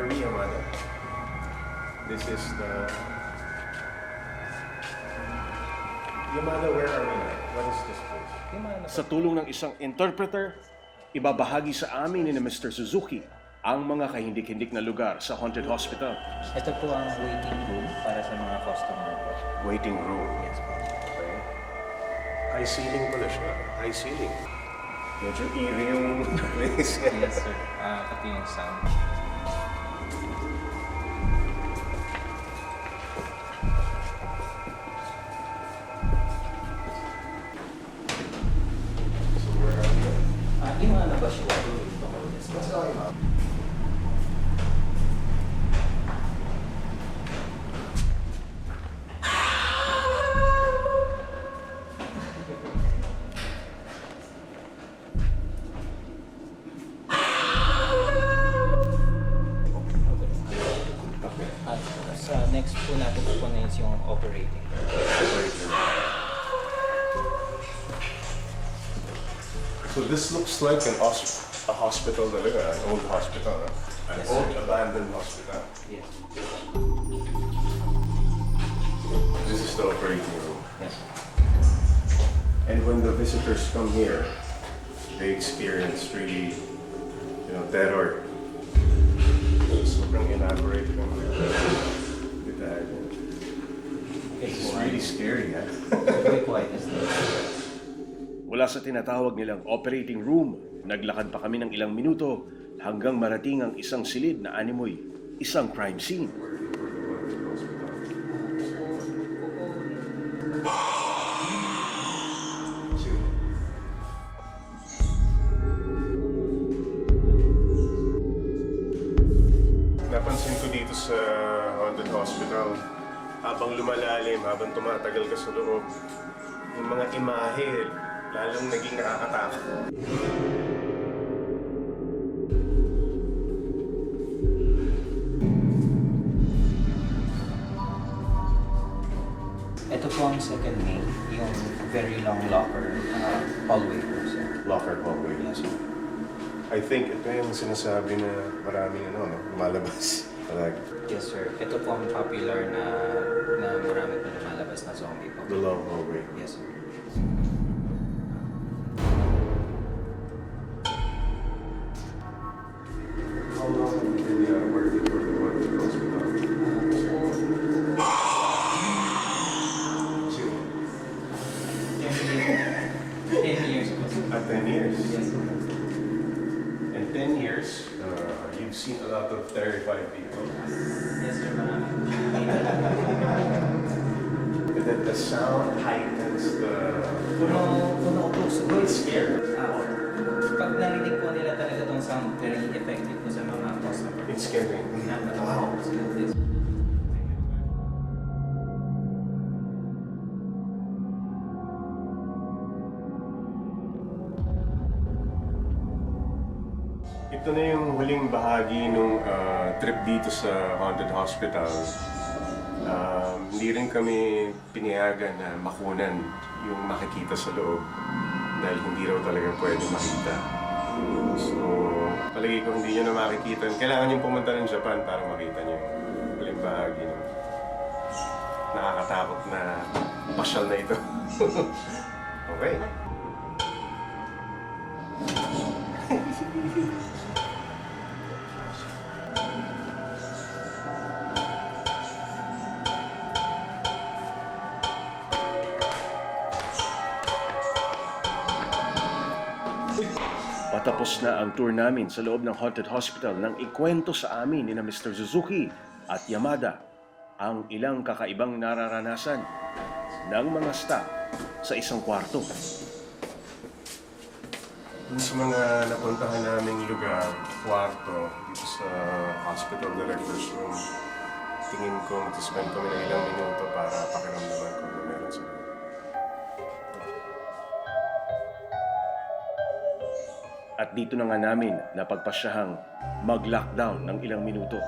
are we, Amanda? This is the... Yamada, where are we now? What is this place? Sa tulong ng isang interpreter, ibabahagi sa amin ni Mr. Suzuki ang mga kahindik-hindik na lugar sa haunted hospital. Ito po ang waiting room para sa mga customer po. Waiting room. Yes po. Okay. High ceiling pala siya. High ceiling. Medyo eerie yung place. Yes sir. Pati yung sound. So where are we? Yung mga labas yung What's going on? Sa next po natin po na yung operating. So this looks like a hospital talaga, an old hospital. An Yes, old sir. abandoned hospital. Yes. This is the operating room. Yes. And when the visitors come here, they experience really, terror. Sobrang elaborate ng detalye. It's really scary, ha? Very quiet is Mula sa tinatawag nilang operating room, naglakad pa kami ng ilang minuto hanggang marating ang isang silid na animoy, isang crime scene. Napansin ko dito sa haunted hospital, habang lumalalim, habang tumatagal ka sa loob, yung mga imahe, lalong naging nakakatakot. Ito po ang second main, yung very long locker hallway po sir. Locker hallway. Yes sir. I think ito yung sinasabi na maraming lumalabas. Like, Yes sir. Ito po ang popular na marami po lumalabas na zombie po. the long hallway. Yes sir. How long have you been working for the haunted hospital? 10 years po sir. 10 years. Yes sir. In 10 years, you've seen a lot of terrified people. Yes sir, marami. And then the sound heightens the... Puno po siguro. It's scary. Pag narinig po nila talaga itong sound, very effective po sa mga customer. It's scary. Wow. Ito na yung huling bahagi nung trip dito sa haunted hospital. Hindi rin kami pinayagan na makunan yung makikita sa loob dahil hindi raw talaga pwede makita. So, palagi ko hindi nyo na makikita. Kailangan nyo pumunta ng Japan para makita nyo yung huling bahagi ng nakakatakot na pasyal na ito. Okay. Patapos na ang tour namin sa loob ng haunted hospital nang ikwento sa amin ni Mr. Suzuki at Yamada ang ilang kakaibang nararanasan ng mga staff sa isang kwarto. Sa mga napuntahan naming lugar, kwarto, dito sa hospital director's room, tingin ko mag-spend kami ng ilang minuto para pakiramdaman kung ano meron sa loob. At dito na nga namin napagpasyahang mag-lockdown ng ilang minuto.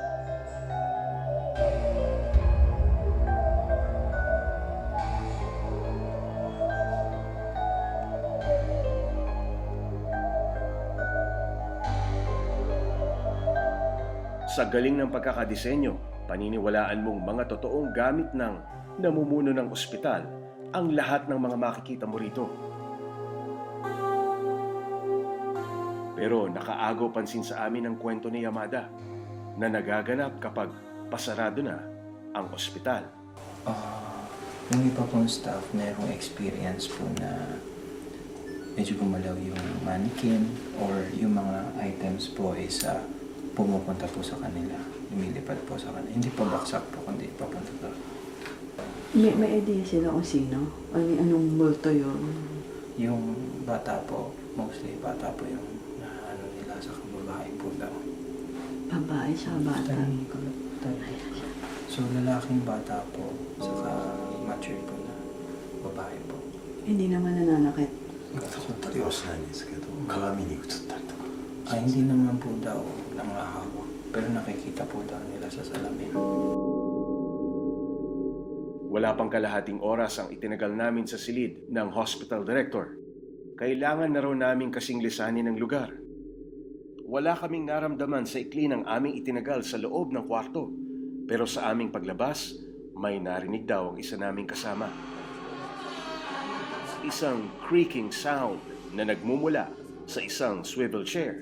Sa galing ng pagkakadisenyo, paniniwalaan mong mga totoong gamit ng namumuno ng ospital ang lahat ng mga makikita mo rito. Pero nakaagaw pansin sa amin ang kwento ni Yamada na nagaganap kapag pasarado na ang ospital. Yung iba pong staff, mayroong experience po na medyo gumalaw yung mannequin or yung mga items po is pumupunta po sa kanila, lumilipad po sa kanila. Hindi pa baksak po, kundi papunta po. May idea sila kung sino? Anong multo yun? Yung bata po, mostly bata po yung ano nila sa kababae po daw. Babae sa bata. So lalaking bata po, saka mature po na babae po. Hindi naman nananakit. 本当にはしないんですけど鏡に映ったりとか Hindi naman po daw nangahawak, pero nakikita po daw nila sa salamin. Wala pang kalahating oras ang itinagal namin sa silid ng hospital director. Kailangan na raw namin kasing lisanin ang lugar. Wala kaming naramdaman sa ikli ng aming itinagal sa loob ng kwarto. Pero sa aming paglabas, may narinig daw ang isa naming kasama. Isang creaking sound na nagmumula sa isang swivel chair.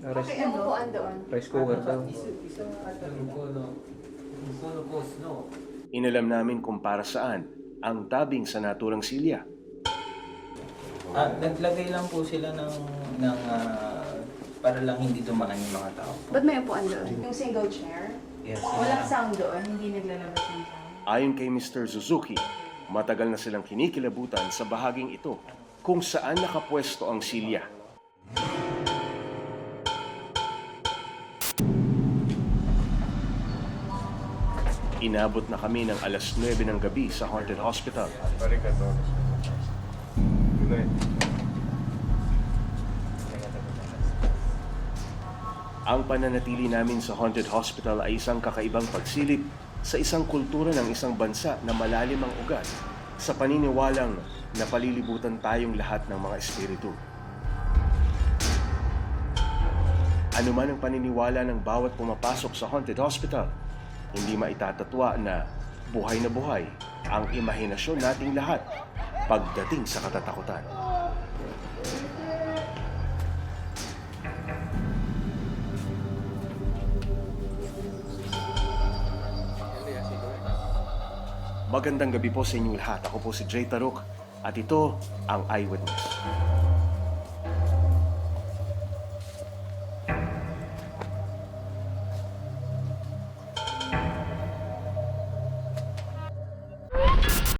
Bakit ano po andoon? Rice cooker daw. Inalam namin kung para saan ang tabing sa naturang silya. Naglagay lang po sila ng para lang hindi dumaan yung mga tao po. Ba't may upuan doon? Yung single chair? Yes. Walang sound doon, hindi naglalabas ng sound. Ayon kay Mr. Suzuki, matagal na silang kinikilabutan sa bahaging ito kung saan nakapwesto ang silya. Inabot na kami ng alas 9 ng gabi sa Haunted Hospital. Arigato. Good night. Ang pananatili namin sa Haunted Hospital ay isang kakaibang pagsilip sa isang kultura ng isang bansa na malalim ang ugat sa paniniwalang napalilibutan tayong lahat ng mga espiritu. Ano man ang paniniwala ng bawat pumapasok sa Haunted Hospital, hindi maitatatwa na buhay ang imahinasyon nating lahat pagdating sa katatakutan. Magandang gabi po sa inyong lahat. Ako po si Jay Taruk at ito ang Eyewitness.